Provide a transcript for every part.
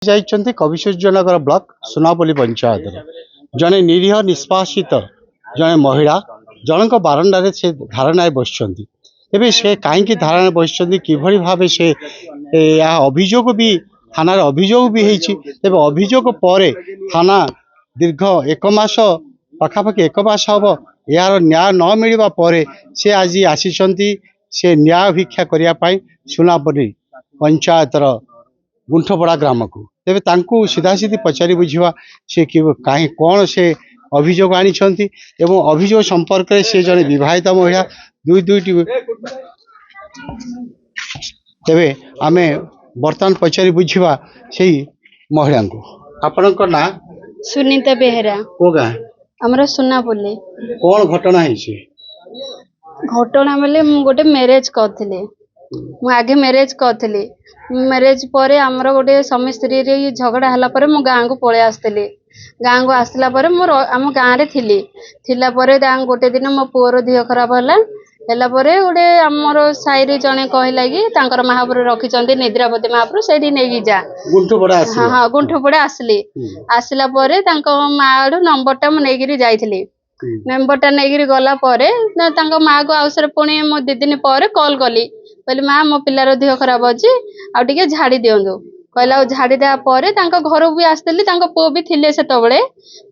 जाइछन्ति कविसूर्यनगर block सुनापल्ली panchayat जने निरीह निष्पासित जने महिला जनक बारंडारे से धारणा बसछन्ति तेबे से कहीं धारणा बसछन्ति किभଳି भाबे से या अभियोग भी थाना अभियोग भी होइछि तेबे अभियोग पर थाना दीर्घ एक मास पाखापाखि एक मास हम यार न्याय न मिलवा पर से आज आसीचन्ति से न्याय भिक्षा करने सुनापल्ली पंचायतर गुंठपड़ा ग्राम को तेरे तांकु सीधा सीधी पचारि बुझा से कहीं कौन से अभियोग आनी अभियोग संपर्क से जड़े विवाहित महिला दुईटी तेरे आम बर्तमान पचारि बुझा से महिला को आपण ना सुनीता बेहेरा को गाँ आमर सुनापल्ली कौन घटना है घटना बेले गोटे मैरेज करथिले आगे मैरेज करथिले मैरेज पर आमर गोटे स्वामी स्त्री रे झगड़ा हला पर मो गाँ को पळे आसतले गाँ को आसला पर मोर आम गाँ रे थिला पर गोटे दिन मो पुअर देह खराब हला गोटे आमर साई जने कहला कि तांकर महापुर रखिचंदी निद्रापति महापुर सेठी नेगी जा गुंठपड़ा हाँ गुंठपड़ा आसली आसला पर तांको माँ नंबरटा मु नेगिरी जाइथिली नंबरटा नेगिरी गला पर तांको माँ को आउसरे पुणी मो 2 दिन पर कॉल कली कहली माँ मो पिलार देह खराब अच्छी आ टिके झाड़ी दिंतु कहला झाड़ी देवा पर घर भी आसती पुओ भी थिले सेतबेले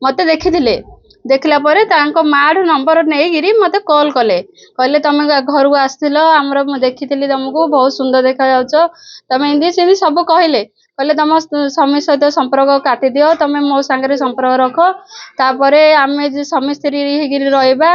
मते देखिथिले देखला पर तांको माँ नंबर नहीं मत कॉल कले कहले तुम घर को आसथिल आमर मु देखी तुमको बहुत सुंदर देखा जाउछ तमे इंदी सेंदी सब कहले कहले तुम स्वामी सहित संपर्क काटी दियो तमे मो सांगे संपर्क रख तापर आमे स्वामी स्त्री रहिबा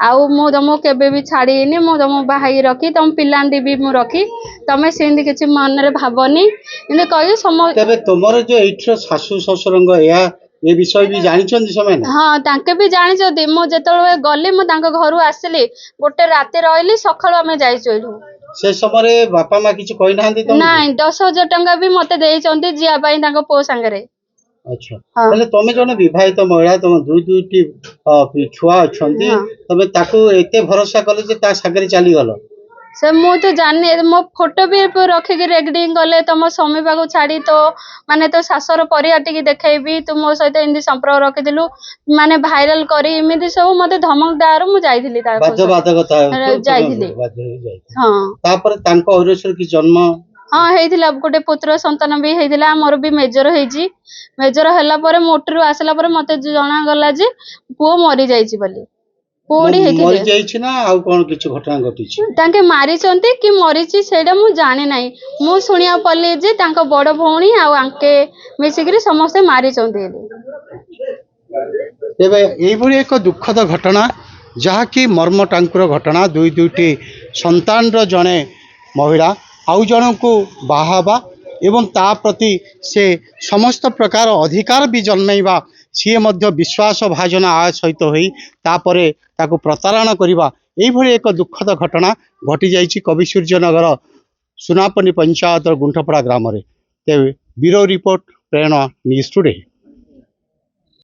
आउ मु तुमको केबे भी छाड़ीनी मु तुमको बाहाई रखी तुम पिलांदी भी मु रखी तमे सेंदी किछि मन रे भाबनी इने कहि सम तबे तमरो जो एठर सासु ससुरंग या ये विषय भी जानिछन्ति समय हाँ तांके भी जानिछन्ति मु जेतबेले गली मु तांको घरु आसली गोटे राते रहली सखाळु आमे जाइछलु से समय बापा माँ किछ कहि नाहंती तुम नहीं 10,000 टंका भी मते देइछन्ति जिया पई तांको पो संगरे अच्छा पहले तमे जने विवाहित महिला तुम दुईटी छुआ अछन्ति तमे ताको एते भरोसा कले जे ता सागरे चली गलो से मु तो जानी मो फोटो भी रखिक रेकर्डिंग कले तुम स्वामी पाक छाड़ी तो माने तो शाशर परिया टिके देखैबी तू मो सहित इंदी संपर्क रखिदिलु माने भाइराल करी इमिति सब मते धमक दार मु जाइथिली ता बाध्यबाधकता जाइथिली हां तापर तांको औरसर की जन्म हाँ हेइथिला गोटे पुत्र संतान भी हेइथिला मोर भी मेजर हेइची मेजर हला पर मोटर आसला पर मते जणा गला जे पुओ मरि जाइची बोली पुओडी हेइथिले मरि जाइची ना आ कोन किछ घटना घटिची तांके मारी चंती कि मरिची सेडा मु जाने नाही मु सुनिया पल्ले जे तांको बड़ भौणी आ आंके मिसिकरी समस्त मारी चंती तेबे एई भली एक दुखद घटना जहा कि मर्म टांकुर घटना दुईटी संतान रो जने महिला आउ जन को बाहाबा एवं ता प्रति से समस्त प्रकार अधिकार भी जन्मेबा सी मध्य विश्वास भाजना आ सहित होई तापरे ताको प्रतारणा करिबा एई भली एक दुखद घटना घटी जाइछि कविसूर्यनगर सुनापल्ली पंचायत गुंठपड़ा ग्राम रे तेबे ब्यूरो रिपोर्ट प्रेरणा न्यूज टुडे।